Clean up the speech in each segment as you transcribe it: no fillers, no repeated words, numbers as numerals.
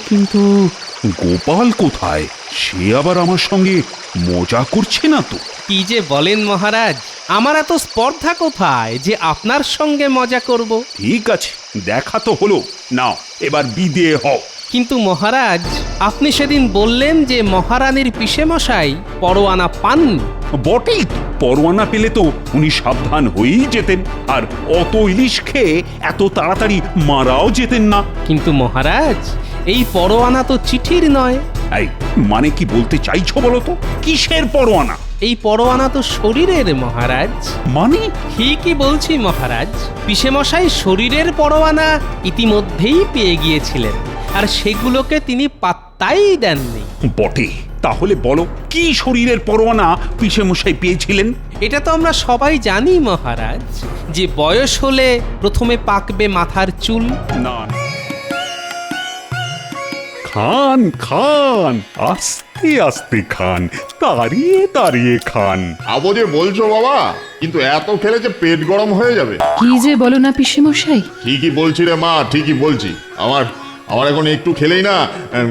কিন্তু গোপাল কোথায়? সে আবার আমার সঙ্গে মজা করছে না তো? কি যে বলেন মহারাজ, আমার এত স্পর্ধা কোথায় যে আপনার সঙ্গে মজা করব? ঠিক আছে, দেখা তো হলো, নাও এবার বিদেয় হও। কিন্তু মহারাজ, আপনি সেদিন বললেন যে মহারানীর পিসেমশাই পরোয়ানা পাননি। বটেই তো, পরোয়ানা পেলে তো উনি সাবধান হয়েই যেতেন, আর অত ইলিশ খেয়ে এত তাড়াতাড়ি মারাও যেতেন না। কিন্তু মহারাজ, এই পরোয়ানা তো চিঠির নয়। এই মানে কি বলতে চাইছো বলো তো? কিসের পরোয়ানা? এই পরোয়ানা তো শরীরের মহারাজ। মানে? ঠিকই বলছি মহারাজ, পিসেমশাই শরীরের পরোয়ানা ইতিমধ্যেই পেয়ে গিয়েছিলেন, আর সেগুলোকে তিনি পাত্তাই দেননি। বটে, তাহলে বলো কি শরীরের পরোয়ানা পিসেমশাই পেয়েছিলেন? এটা তো আমরা সবাই জানি মহারাজ, যে বয়স হলে প্রথমে পাকবে মাথার চুল। না, খান খান, আস্তে আস্তে খান, তাড়িয়ে তাড়িয়ে খান। আবো যে বলছো বাবা, কিন্তু এত খেলে যে পেট গরম হয়ে যাবে। কি যে বলো না পিসেমশাই। ঠিকই বলছি রে মা, ঠিকই বলছি। আমার আমার এখন একটু খেলেই না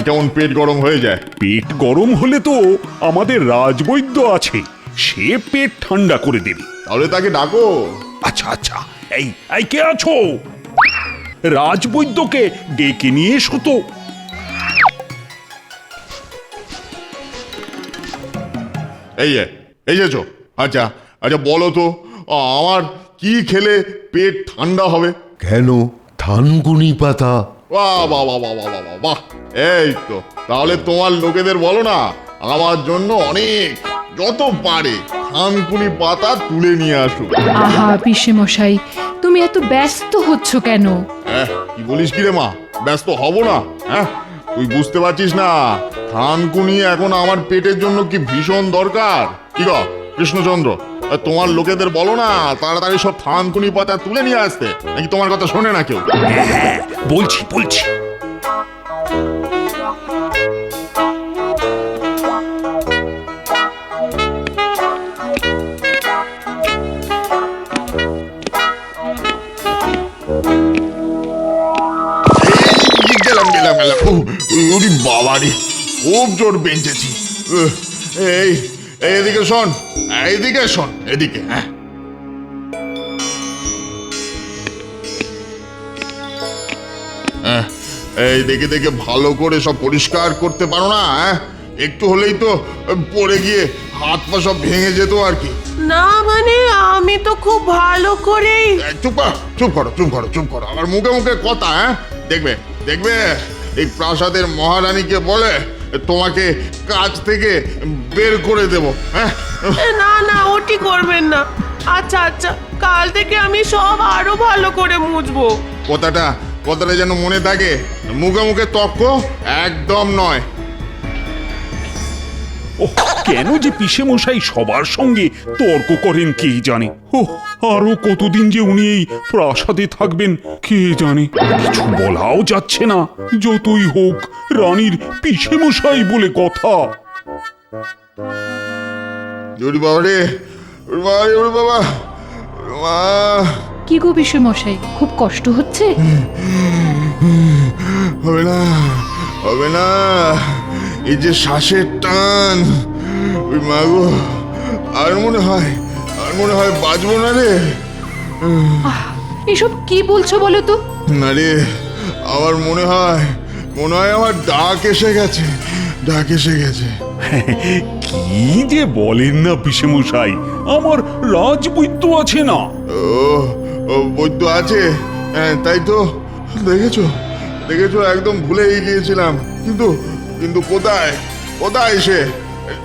কেমন পেট গরম হয়ে যায়। পেট গরম হলে তো আমাদের রাজবৈদ্য আছে, সে পেট ঠান্ডা করে দেবে। তাহলে তাকে ডাকো। আচ্ছা আচ্ছা, এই এই কে আছো? রাজবৈদ্যকে ডেকে নিয়ে এসো তো। এই যেছো। আচ্ছা আচ্ছা, বলো তো আমার কি খেলে পেট ঠান্ডা হবে? কেন? থানকুনি পাতা। বাহ বাহ বাহ বাহ বাহ বাহ বাহ, এই তো। তাহলে তোমার লোকেদের বলো না আমার জন্য অনেক, যত পারে থানকুনি পাতা তুলে নিয়ে আসুক। আহা পিসেমশাই, তুমি এত ব্যস্ত হচ্ছ কেন? কি বলিস কি রে মা? ব্যস্ত হব না? হ্যাঁ, তুই বুঝতে পারছিস না থানকুনি এখন আমার পেটের জন্য কি ভীষণ দরকার। কি গো কৃষ্ণচন্দ্র, তোমার লোকেদের বলো না তাড়াতাড়ি সব থানকুনি পাতা তুলে নিয়ে আসতে, নাকি তোমার কথা শোনে না কেউ? হ্যাঁ, বলছি বলছি। গেলাম বাবারি, খুব জোর বেঁচেছি। এই এদিকে শোন, এইদিকে শোন, এদিকে। হ্যাঁ, এই দেখে দেখে ভালো করে সব পরিষ্কার করতে পারো না? একটু হলেই তো পড়ে গিয়ে হাত পা সব ভেঙে যেত আর কি। না মানে আমি তো খুব ভালো করেই। চুপ করো চুপ করো চুপ করো চুপ করো, আমার মুখে মুখে কথা। দেখবে দেখবে, এই প্রাসাদের মহারানীকে বলে তোমাকে কাজ থেকে বের করে দেব। হ্যাঁ, না না, ওটি করবেন না। আচ্ছা আচ্ছা, কাল থেকে আমি সব আরো ভালো করে মুছবো। কথাটা কথাটা যেন মনে থাকে, মুখে মুখে তর্ক একদম নয়। ওহ, কেন যে পিসেমশাই সবার সঙ্গে তর্ক করেন কে জানে। ও, আরো কতদিন যে উনি এই প্রাসাদে থাকবেন কে জানে। কিছু বলাও যাচ্ছে না, যতই হোক রানীর পিসেমশাই বলে কথা। ওরে বাবা রে, ওরে বাবা রে, ওরে বাবা, মা। কি গো পিসেমশাই, খুব কষ্ট হচ্ছে? হবে না, হবে না, এই যে শ্বাসের টান, ওই মাগো, আর মনে হয় বাঁচবো না রে। এসব কি বলছো বলো তো? না রে, আমার মনে হয় আমার ডাক এসে গেছে, ডাক এসে গেছে। কি যে বলেন না পিসেমশাই, আমার রাজবৈদ্য আছে না। ও বৈদ্য আছে, তাই তো। দেখেছো দেখেছো, একদম ভুলেই গিয়েছিলাম। কিন্তু কোথায় কোথায় সে?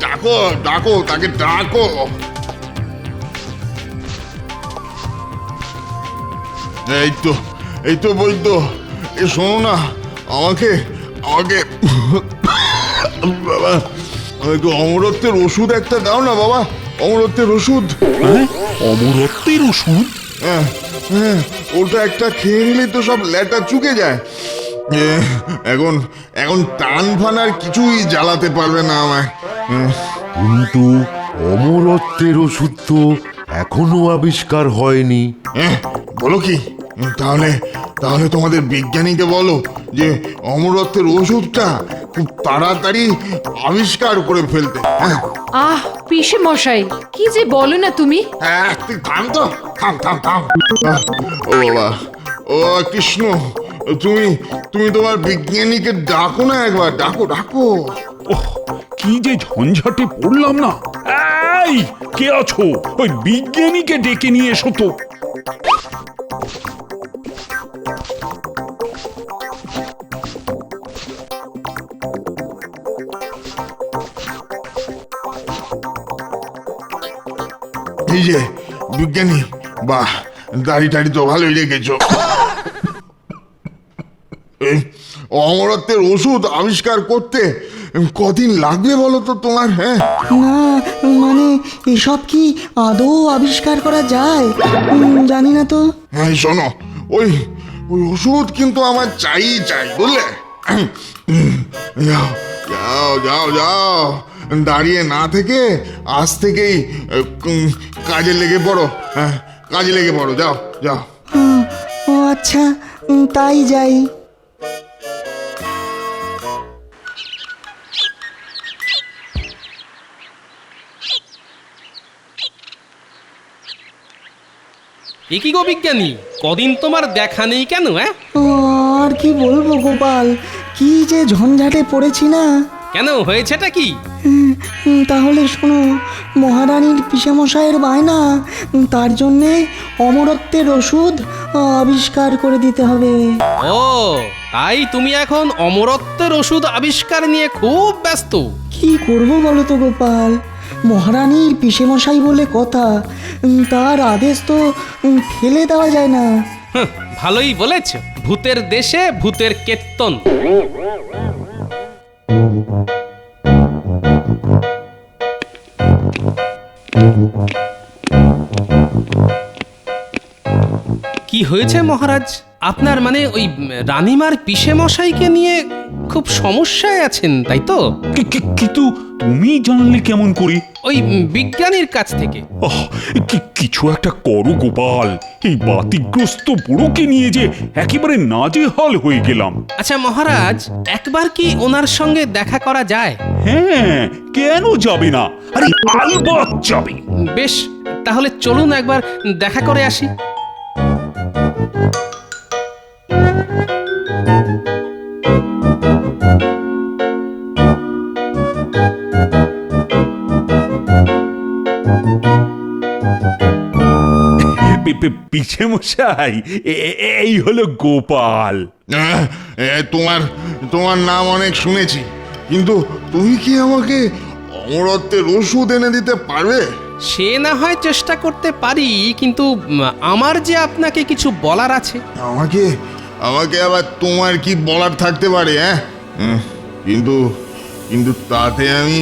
ডাকো ডাকো, তাকে ডাকো। এই তো বৈদ্য, এ শোনো না, আমাকে বাবা, একটু অমরত্বের ওষুধ একটা দাও না বাবা, অমরত্বের ওষুধ। হ্যাঁ, অমরত্বের ওষুধ? হ্যাঁ, ওটা একটা খেয়ে নিলে তো সব ল্যাটা চুকে যায়। এখন টান ফান আর কিছুই জ্বালাতে পারবে না আমায়। কিন্তু অমরত্বের ওষুধ তো এখনো আবিষ্কার হয়নি। বলো কি? তাহলে তোমাদের বিজ্ঞানীকে বলো যে অমরত্বের ওষুধটা খুব তাড়াতাড়ি আবিষ্কার করে ফেলতে। হ্যাঁ আহ পিসে মশাই কি যে বলো না তুমি। তুই থাম তো, থাম থাম থাম। ও বাবা, ও কৃষ্ণ, তুমি তুমি তোমার বিজ্ঞানীকে ডাকো না একবার, ডাকো ডাকো। ওহ, কি যে ঝঞ্ঝাটে পড়লাম না। এই কে আছো? ওই বিজ্ঞানীকে ডেকে নিয়ে এসো তো। এই যে বিজ্ঞানী, বাহ, দাড়ি টাড়ি তো ভালোই রেখেছো। এই অমরত্বের ওষুধ আবিষ্কার করতে কদিন লাগবে বলো তো তোমার? হ্যাঁ না, মানে এসব কি আদৌ আবিষ্কার করা যায়? জানি না তো। হ্যাঁ শোনো, ওই ওই ওষুধ কিন্তু আমার চাই চাই, বুঝলে? যাও যাও যাও যাও, দাঁড়িয়ে না থেকে আজ থেকেই কাজে লেগে পড়ো। হ্যাঁ কাজে লেগে পড়ো, যাও যাও। ও আচ্ছা, তাই যাই। এ কি গো বিজ্ঞানী, কদিন তোমার দেখা নেই কেন? হ্যাঁ, আর কি বলবো গোপাল, কি যে ঝঞ্ঝাটে পড়েছি না। কেন, হয়েছেটা কি? তাহলে শোনো, মহারানীর পিসেমশাইয়ের বায়না, তার জন্যে অমরত্বের ওষুধ আবিষ্কার করে দিতে হবে। ও তাই তুমি এখন অমরত্বের ওষুধ আবিষ্কার নিয়ে খুব ব্যস্ত। কি করব বলো তো গোপাল, মহারানীর পিসেমশাই বলে কথা, তার আদেশ তো ফেলে দেওয়া যায় না। হাহ, ভালোই বলেছ, ভূতের দেশে ভূতের কীর্তন। কি হয়েছে মহারাজ? আপনার মানে ওই রানীমার পিসেমশাইকে নিয়ে খুব সমস্যায় আছেন, তাই তো? কিন্তু তুমি জানলে কেমন করে? ওই বিজ্ঞানীর কাছ থেকে। আহ, কিছু একটা করো গোপাল, এই বাতিগ্রস্ত বুড়োকে নিয়ে যে একেবারে নাজেহাল হয়ে গেলাম। আচ্ছা মহারাজ, একবার কি ওনার সঙ্গে দেখা করা যায়? হ্যাঁ, কেন যাবে না? আরে আলবাত যাবে। বেশ, তাহলে চলুন একবার দেখা করে আসি। পিছে মশাই, এই হলো গোপাল। তোমার তোমার নাম অনেক শুনেছি, কিন্তু তুমি কি আমাকে অমরত্বের ওষুধ এনে দিতে পারবে? সে না হয় চেষ্টা করতে পারি, কিন্তু আমার যে আপনাকে কিছু বলার আছে। আমাকে আমাকে আবার তোমার কি বলার থাকতে পারে? হ্যাঁ কিন্তু কিন্তু তাতে আমি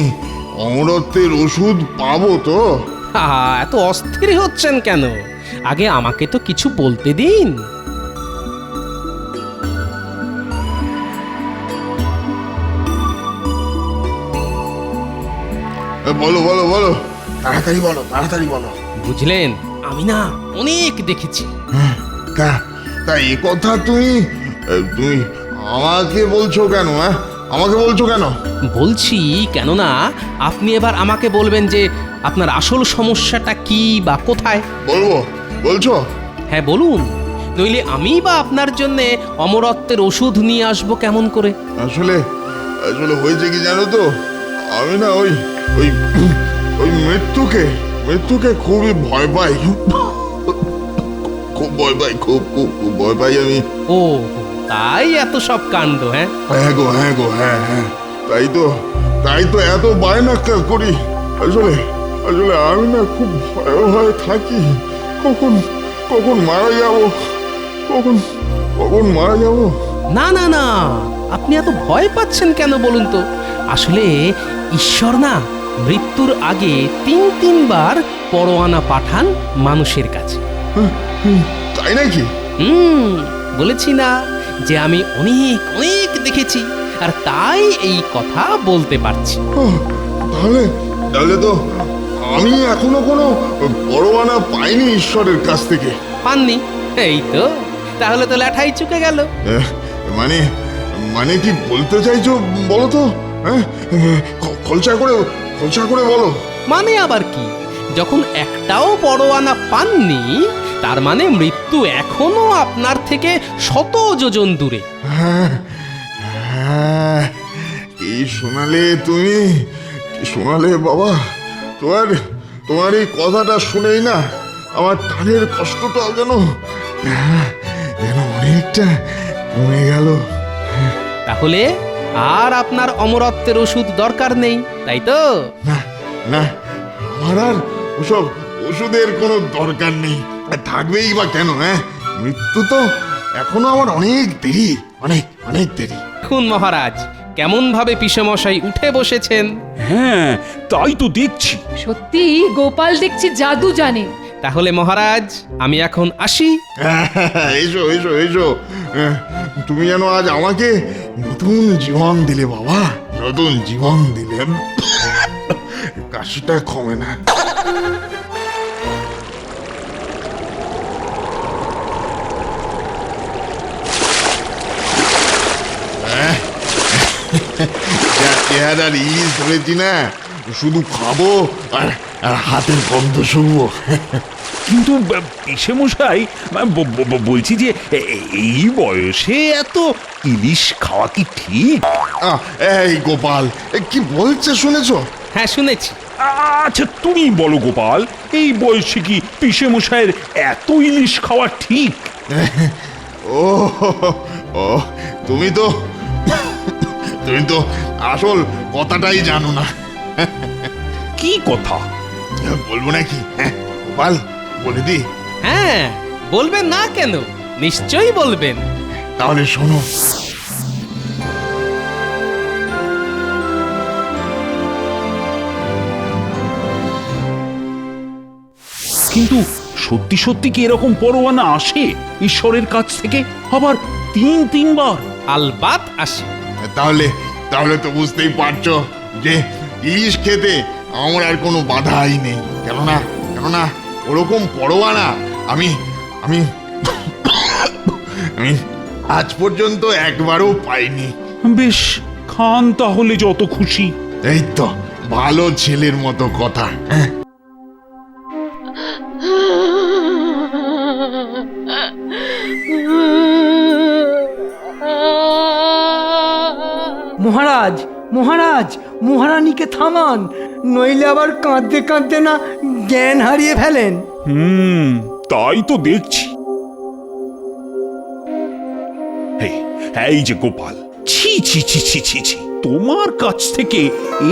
অমরত্বের ওষুধ পাবো তো? এত অস্থির হচ্ছেন কেন? আগে আমাকে তো কিছু বলতে দিন। বলো বলো বলো, তাড়াতাড়ি বলো, তাড়াতাড়ি বলো। বুঝলেন, আমি না অনেক দেখেছি। তা তা এ কথা তুমি তুমি আমাকে বলছো কেন? হ্যাঁ আমাকে বলছো কেন? বলছি কেননা আপনি এবার আমাকে বলবেন যে আপনার আসল সমস্যাটা কি বা কোথায়। বলবো, বলছো? হ্যাঁ বলুন, নইলে আমি বা আপনার জন্যে অমরত্বের ওষুধ নিয়ে আসবো কেমন করে? আসলে আসলে হয়েছে কি জানো তো, আমি না ওই ওই ওই মৃত্যুকে খুবই ভয় পাই। খুব ভয় পাই, খুব খুব খুব ভয় পাই আমি। ও তাই এত সব কাণ্ড? হ্যাঁ হ্যাঁ গো, হ্যাঁ গো, হ্যাঁ হ্যাঁ, তাই তো এত বায়না করি। আসলে আসলে আমি না খুব ভয়ে ভয়ে থাকি, কখন কখন মারা যাব, কখন কখন মারা যাব। না না না, আপনি এত ভয় পাচ্ছেন কেন বলুন তো? আসলে ঈশ্বর না মৃত্যুর আগে তিনবার পরোয়ানা পাঠান মানুষের কাছে। তাই নাকি? বলেছি না যে আমি অনেক অনেক দেখেছি, আর তাই এই কথা বলতে পারছি। তাহলে তাহলে তো আমি এখনো কোনো পরোয়ানা পাইনি ঈশ্বরের কাছ থেকে। পাননি? এই তো, তাহলে তো ল্যাঠাই চুকে গেল। মানে মানে কি বলতে চাইছো বলো তো? হ্যাঁ, খোলসা করে বলো। মানে আবার কি, যখন একটাও পরোয়ানা পাননি তার মানে মৃত্যু এখনো আপনার থেকে শত যোজন দূরে। হ্যাঁ, কি শোনালে তুমি, কি শোনালে বাবা। তোমার এই কথাটা শুনেই না আমার প্রাণের কষ্টটাও যেন অনেকটা কমে গেল। তাহলে আর আপনার অমরত্বের ওষুধ দরকার নেই, তাই তো? না না, আমার আর ওসব ওষুধের কোনো দরকার নেই। থাকবেই বা কেন? হ্যাঁ, মৃত্যু তো এখনো আমার অনেক দেরি, অনেক দেরি। দেখুন মহারাজ, কেমন ভাবে পিসেমশাই উঠে বসেছেন। হ্যাঁ, তাই তো দেখছি। সত্যি গোপাল দেখছি জাদু জানে। তাহলে মহারাজ আমি এখন আসি। এসো এসো এসো। তুমি যেন আজ আমাকে নতুন জীবন দিলে বাবা, নতুন জীবন দিলে। কাশিটা কমে না। চেহারার ইলিশ ধরেছি না, শুধু খাবো আর হাতের গন্ধ শুনবো। কিন্তু পিসে মশাই, বলছি যে এই বয়সে এত ইলিশ খাওয়া কি ঠিক? এই গোপাল, কি বলছে শুনেছো? হ্যাঁ শুনেছি। আচ্ছা তুমি বলো গোপাল, এই বয়সে কি পিসে মশাইয়ের এত ইলিশ খাওয়া ঠিক? ও ও, তুমি তো আসল কথাটাই জানো না। কি কথা? বলবো নাকি? গোপাল, বলে দি। হ্যাঁ বলবেন না কেন, নিশ্চয়ই বলবেন। তাহলে শোনো। কিন্তু সত্যি সত্যি কি এরকম পরোয়ানা আসে ঈশ্বরের কাছ থেকে, আবার তিনবার? আলবাত আসে। তাহলে তো বুঝতেই পারছো যে ইলিশ খেতে আমার আর কোনো বাধাই নেই। কেননা ওরকম পরোয়ানা আমি আমি আমি আজ পর্যন্ত একবারও পাইনি। বেশ, খান তাহলে যত খুশি। এই তো ভালো ছেলের মতো কথা। হ্যাঁ, মহারাজ মহারাজ, মহারানীকে থামান, নইলে আবার কাঁদতে কাঁদতে না জ্ঞান হারিয়ে ফেলেন। তাই তো দেখছি। এই যে গোপাল, ছি ছি ছি ছি ছি ছি, তোমার কাছ থেকে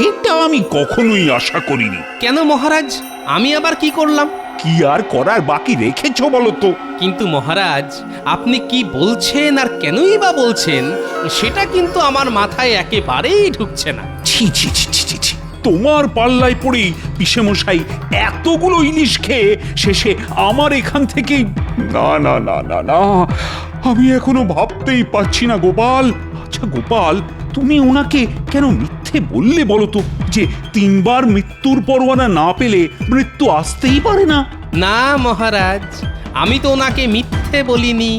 এটা আমি কখনোই আশা করিনি। কেন মহারাজ, আমি আবার কি করলাম? কি আর করার বাকি রেখেছো বলো তো? কিন্তু মহারাজ, আপনি কি বলছেন আর কেনই বা বলছেন সেটা কিন্তু আমার মাথায় একেবারেই ঢুকছে না। ছি ছি ছি ছি ছি ছি, তোমার পাল্লায় পড়েই পিসেমশাই এতগুলো ইলিশ খেয়ে শেষে আমার এখান থেকেই। না না না না না, আমি এখনো ভাবতেই পারছি না গোপাল। আচ্ছা গোপাল, তুমি ওনাকে কেন মিথ্যে বললে বলো তো, যে তিনবার মৃত্যুর পরোয়ানা না পেলে মৃত্যু আসতেই পারে না? না মহারাজ, আমি তো ওনাকে মিথ্যে বলিনি।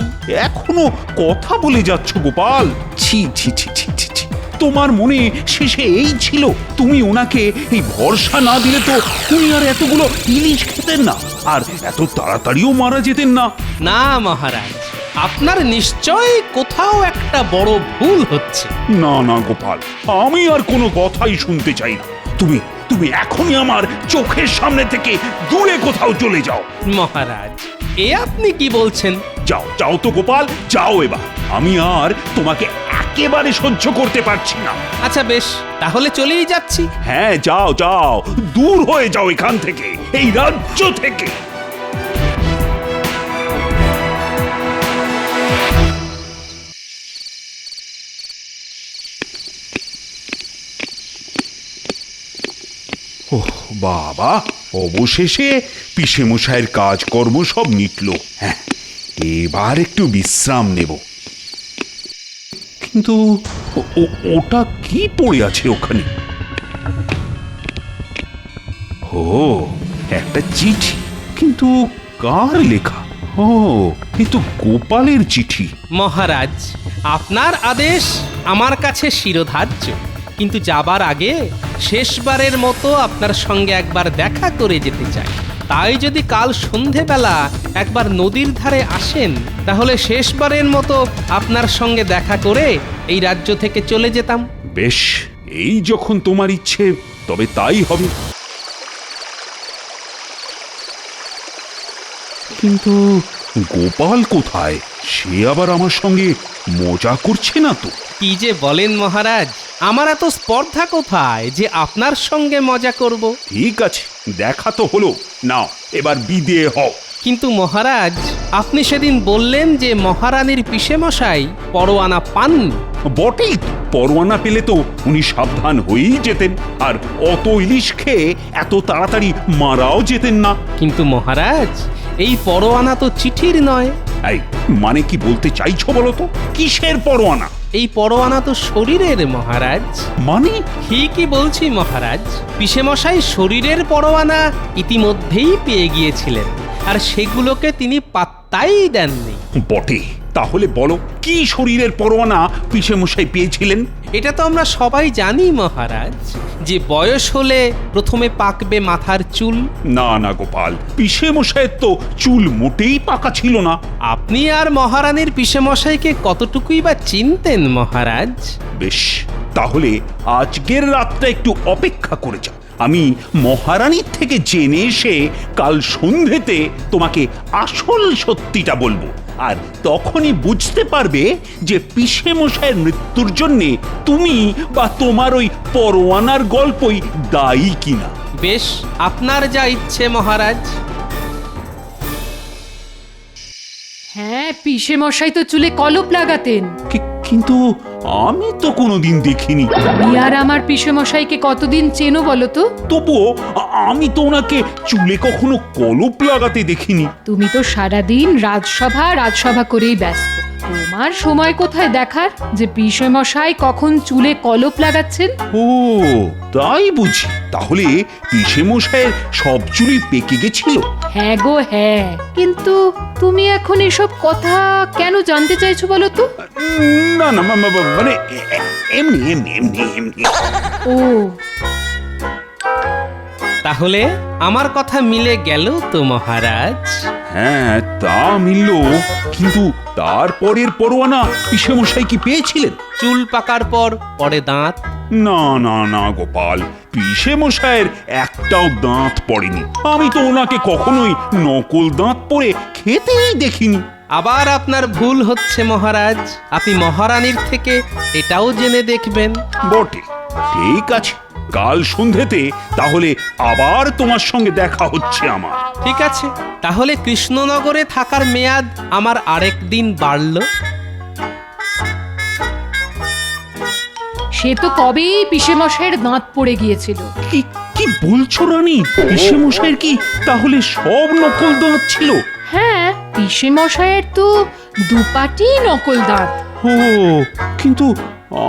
এখনো কথা বলে যাচ্ছ গোপাল। ছি ছি ছি ছি ছি ছি, তোমার মনে শেষে এই ছিল, তুমি ওনাকে এই ভরসা না দিলে তো তুমি আর এতগুলো ইলিশ খেতেন না, আর এত তাড়াতাড়িও মারা যেতেন না। না মহারাজ, আপনার নিশ্চয় কোথাও একটা বড় ভুল হচ্ছে। না না গোপাল, আমি আর কোনো কথাই শুনতে চাই না। তুমি তুমি এখনই আমার চোখের সামনে থেকে দূরে কোথাও চলে যাও। মহারাজ, এ আপনি কি বলছেন? যাও যাও তো গোপাল, যাও এবার। আমি আর তোমাকে একেবারে সহ্য করতে পারছি না। আচ্ছা বেশ, তাহলে চলেই যাচ্ছি। হ্যাঁ যাও যাও, দূর হয়ে যাও এখান থেকে, এই রাজ্য থেকে। ওহ বাবা, অবশেষে পিসেমশাইয়ের কাজকর্ম সব মিটল। হ্যাঁ, এবার একটু বিশ্রাম নেব। কিন্তু ওটা কি পড়ে আছে ওখানে? ও, একটা চিঠি। কিন্তু কার লেখা? ও, এ তো গোপালের চিঠি। মহারাজ, আপনার আদেশ আমার কাছে শিরোধার্য, কিন্তু যাবার আগে শেষবারের মতো আপনার সঙ্গে একবার দেখা করে যেতে চাই। তাই যদি কাল সন্ধেবেলা একবার নদীর ধারে আসেন, তাহলে শেষবারের মতো আপনার সঙ্গে দেখা করে এই রাজ্য থেকে চলে যেতাম। বেশ, এই যখন তোমার ইচ্ছে তবে তাই হবে। কিন্তু গোপাল কোথায়? সে আবার আমার সঙ্গে মজা করছে না তো? কি যে বলেন মহারাজ, আমার এত স্পর্ধা কোথায় যে আপনার সঙ্গে মজা করব? ঠিক আছে, দেখা তো হলো, নাও এবার বিদেয় হও। কিন্তু মহারাজ, আপনি সেদিন বললেন যে মহারানীর পিসেমশাই পরোয়ানা পাননি। বটেই তো, পরোয়ানা পেলে তো উনি সাবধান হয়েই যেতেন, আর অত ইলিশ খেয়ে এত তাড়াতাড়ি মারাও যেতেন না। কিন্তু মহারাজ, এই পরোয়ানা তো চিঠির নয়। এই মানে কি বলতে চাইছো বলো তো? কিসের পরোয়ানা? এই পরোয়ানা তো শরীরের মহারাজ। মানে? ঠিকই বলছি মহারাজ, পিসেমশাই শরীরের পরোয়ানা ইতিমধ্যেই পেয়ে গিয়েছিলেন, আর সেগুলোকে তিনি পাত্তাই দেননি। বটে, তাহলে বলো কি শরীরের পরোয়ানা পিসেমশাই পেয়েছিলেন? এটা তো আমরা সবাই জানি মহারাজ, যে বয়স হলে প্রথমে পাকবে মাথার চুল। না না গোপাল, পিসেমশাইয়ের তো চুল মোটেই পাকা ছিল না। আপনি আর মহারানীর পিসেমশাইকে কতটুকুই বা চিনতেন মহারাজ? বেশ, তাহলে আজকের রাতটা একটু অপেক্ষা করে যা। আমি মহারানীর থেকে জেনে এসে কাল সন্ধেতে তোমাকে আসল সত্যিটা বলবো, আর তখনই বুঝতে পারবে যে পিসেমশাইয়ের মৃত্যুর জন্যে তুমি বা তোমার ওই পরোয়ানার গল্পই দায়ী কিনা। বেশ, আপনার যা ইচ্ছে মহারাজ। হ্যাঁ, পিসে মশাই তো চুলে কলপ লাগাতেন। কিন্তু আমি তো কোনোদিন দেখিনি। তুমি আর আমার পিসে মশাইকে কতদিন চেনো বলো তো? তবুও আমি তো ওনাকে চুলে কখনো কলপ লাগাতে দেখিনি। তুমি তো সারাদিন রাজসভা করেই ব্যস্ত। তোমার সময় কোথায় দেখার যে পিসে মশাই কখন চুলে কলপ লাগাচ্ছেন? ও তাই বুঝি। তাহলে পিসেমশাইয়ের সব চুলই পেকে গেছিল? হ্যাঁ গো হ্যাঁ, কিন্তু তুমি এখন এসব কথা কেন জানতে চাইছো বলো তো? না না মানে এমনি এমনি এমনি এমনি। ও, তাহলে আমার কথা মিলে গেল তো মহারাজ? হ্যাঁ তা মিলল, কিন্তু তারপরের পরোয়ানা পিসেমশাই কি পেয়েছিলেন? চুল পাকার পর পরে দাঁত। না না না গোপাল, পিসেমশাইয়ের একটাও দাঁত পড়েনি। আমি তো ওনাকে কখনোই নকল দাঁত পরে খেতেই দেখিনি। আবার আপনার ভুল হচ্ছে মহারাজ, আপনি মহারানীর থেকে এটাও জেনে দেখবেন। বটে, ঠিক আছে, কাল সন্ধেতে তাহলে আবার তোমার সঙ্গে দেখা হচ্ছে আমার। ঠিক আছে, তাহলে কৃষ্ণনগরে থাকার মেয়াদ আমার আরেক দিন বাড়ল। সে তো কবেই পিসে মশাইয়ের দাঁত পড়ে গিয়েছিল। কি কি বলছো রানী? পিসেমশাইয়ের কি তাহলে সব নকল দাঁত ছিল? হ্যাঁ, পিসে মশাইয়ের তো দুপাটি নকল দাঁত। ও, কিন্তু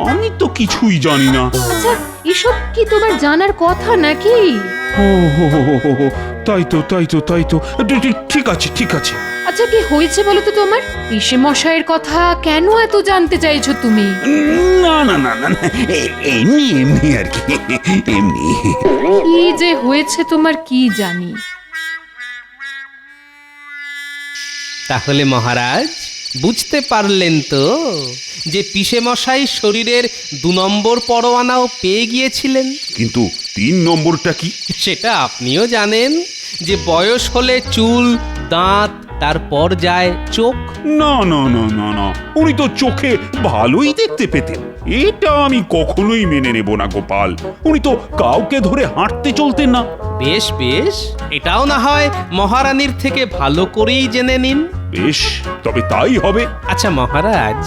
আমি তো কিছুই জানি না। আচ্ছা, এসব কি তোমার জানার কথা নাকি? ও হো হো হো হো, তাই তো তাই তো তাই তো, ঠিক আছে ঠিক আছে। আচ্ছা, কি হয়েছে বলো তো তোমার? পিসে মশাইয়ের কথা কেন এত জানতে চাইছো তুমি? না না না না না, এমনি এমনি আর কি, এমনি। কি যে হয়েছে তোমার কি জানি। তাহলে মহারাজ বুঝতে পারলেন তো যে পিসেমশাই শরীরের 2 নম্বর পরোয়ানাও পেয়ে গিয়েছিলেন। কিন্তু 3 নম্বরটা কি? সেটা আপনিও জানেন, যে বয়স হলে চুল, দাঁত, তারপর যায় চোখ। না না না না না, উনি তো চোখে ভালোই দেখতে পেতেন। এটা আমি কখনোই মেনে নেব না গোপাল। উনি তো কাউকে ধরে হাঁটতে চলতেন না। বেশ বেশ, এটাও না হয় মহারানীর থেকে ভালো করেই জেনে নিন। বেশ, তবে তাই হবে। আচ্ছা মহারাজ,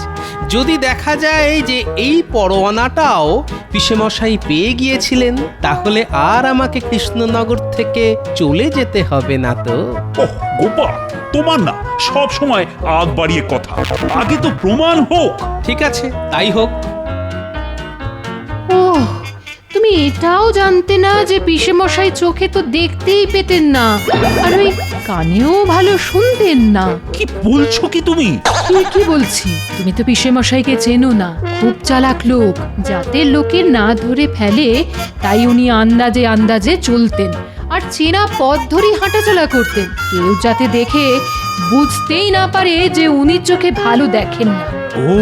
যদি দেখা যায় যে এই পরোয়ানাটাও পিসেমশাই পেয়ে গিয়েছিলেন, তাহলে আর আমাকে কৃষ্ণনগর থেকে চলে যেতে হবে না তো? ওহ গোপাল, তোমার না সব সময় আগ বাড়িয়ে কথা, আগে তো প্রমাণ হোক। ঠিক আছে, তাই হোক। ও, তুমি এটাও জানতে না যে পিসে মশাই চোখে তো দেখতেই পেতেন না, আর ওই কানেও ভালো শুনতেন না। কি বলছো কি তুমি? কি বলছি? তুমি তো পিসে মশাইকে চেনো না, খুব চালাক লোক। যাতে লোকে না ধরে ফেলে তাই উনি আন্দাজে আন্দাজে চলতেন, আর চেনা পথ ধরেই হাঁটাচলা করতেন। কেউ যাতে দেখে বুঝতেই না পারে যে উনি চোখে ভালো দেখেন না। ও,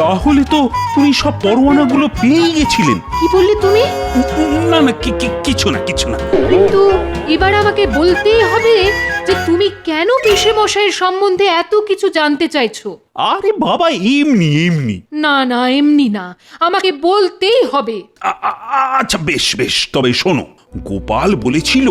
তাহলে তো উনি সব পরোয়ানাগুলো পেয়ে গেছিলেন। কি বললে তুমি? না না, কিছু না কিছু না। কিন্তু এবার আমাকে বলতেই হবে যে তুমি কেন পিসে মশাইয়ের সম্বন্ধে এত কিছু জানতে চাইছো। আরে বাবা, এমনি এমনি। না না, এমনি না, আমাকে বলতেই হবে। আচ্ছা বেশ বেশ, তবে শোনো, গোপাল বলেছিল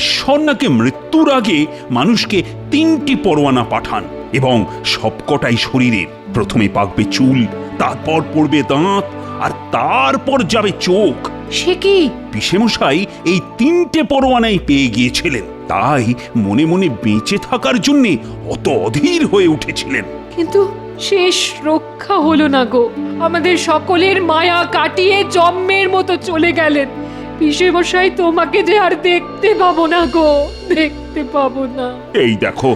ঈশ্বর নাকি মৃত্যুর আগে মানুষকে 3টি পরোয়ানা পাঠান, এবং সবকটাই শরীরের। প্রথমে পাকবে চুল, তারপর পড়বে দাঁত, আর তারপর যাবে চোখ। সে কি? পিসেমশাই এই 3টে পরোয়ানাই পেয়ে গিয়েছিলেন, তাই মনে মনে বেঁচে থাকার জন্য অত অধীর হয়ে উঠেছিলেন। কিন্তু শেষ রক্ষা হলো না গো। আমাদের সকলের মায়া কাটিয়ে জম্মের মতো চলে গেলেন। পিসে মশাই, তোমাকে যে আর দেখতে পাবো না গো, দেখতে পাবো না। এই দেখো,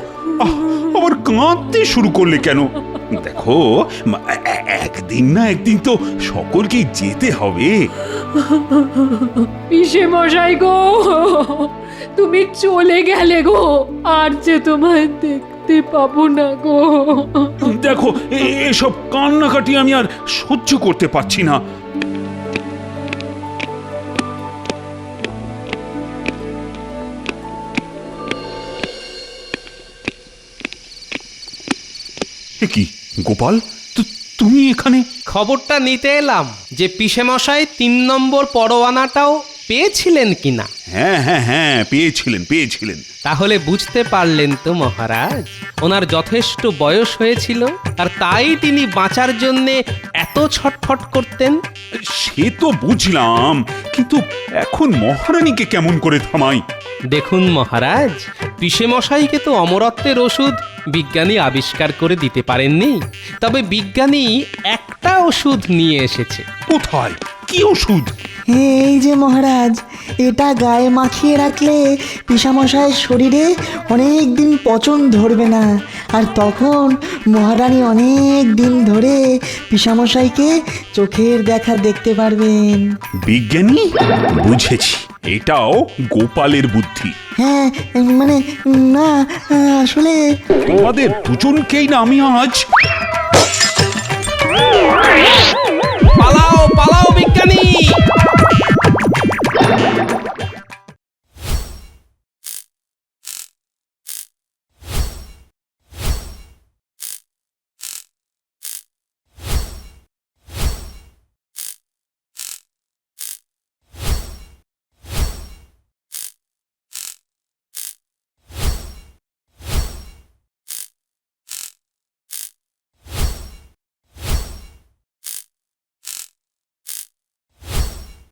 আবার কাঁদতে শুরু করলে কেন? দেখো, একদিন না একদিন তো সকলকে যেতে হবে। পিসে মশাই গো, তুমি চলে গেলে গো, আর যে তোমায় দেখতে পাবো না গো। দেখো, এসব কান্নাকাটি আমি আর সহ্য করতে পারছি না। কি গোপাল, তুমি এখানে? খবরটা নিতে এলাম যে পিসেমশাই 3 নম্বর পরোয়ানাটাও পেয়েছিলেন কিনা। হ্যাঁ হ্যাঁ হ্যাঁ, পেয়েছিলেন। তাহলে বুঝতে পারলেন তো মহারাজ, ওনার যথেষ্ট বয়স হয়েছিল, আর তাই তিনি বাঁচার জন্যে এত ছটফট করতেন। সে তো বুঝলাম, কিন্তু এখন মহারানীকে কেমন করে থামাই? দেখুন মহারাজ, পিসেমশাইকে তো অমরত্বের ওষুধ বিজ্ঞানী আবিষ্কার করে দিতে পারেননি, তবে বিজ্ঞানী একটা ওষুধ নিয়ে এসেছে। কোথায়? কি ওষুধ? এই যে মহারাজ, এটা গায়ে মাখিয়ে রাখলে পিসামশাইয়ের শরীরে অনেক দিন পচন ধরবে না, আর তখন মহারানী অনেক দিন ধরে পিসামশাইকে চোখের দেখা দেখতে পারবেন। বিজ্ঞানী? বুঝেছি, এটাও গোপালের বুদ্ধি। হ্যাঁ, মানে না, আসলে তোমাদের দুজনকেই না আমি আজ